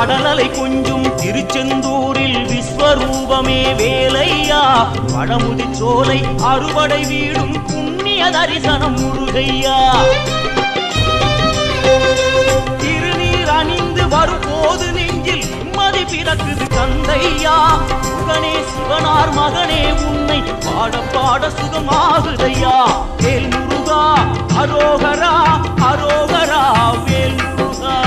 கடலலை கொஞ்சும் திருச்செந்தூரில் விஸ்வரூபமே வேலையா வடமுதி சோலை அறுவடை வீடும் புண்ணிய தரிசனம் முருகையா திருநீர் அணிந்து வரும்போது நெஞ்சில் நிம்மதி பிறக்குது கந்தையா முகனே சிவனார் மகனே உன்னை பாட பாட சுகமாகுதையா வேல் முருகா அரோகரா அரோகரா வேல் முருகா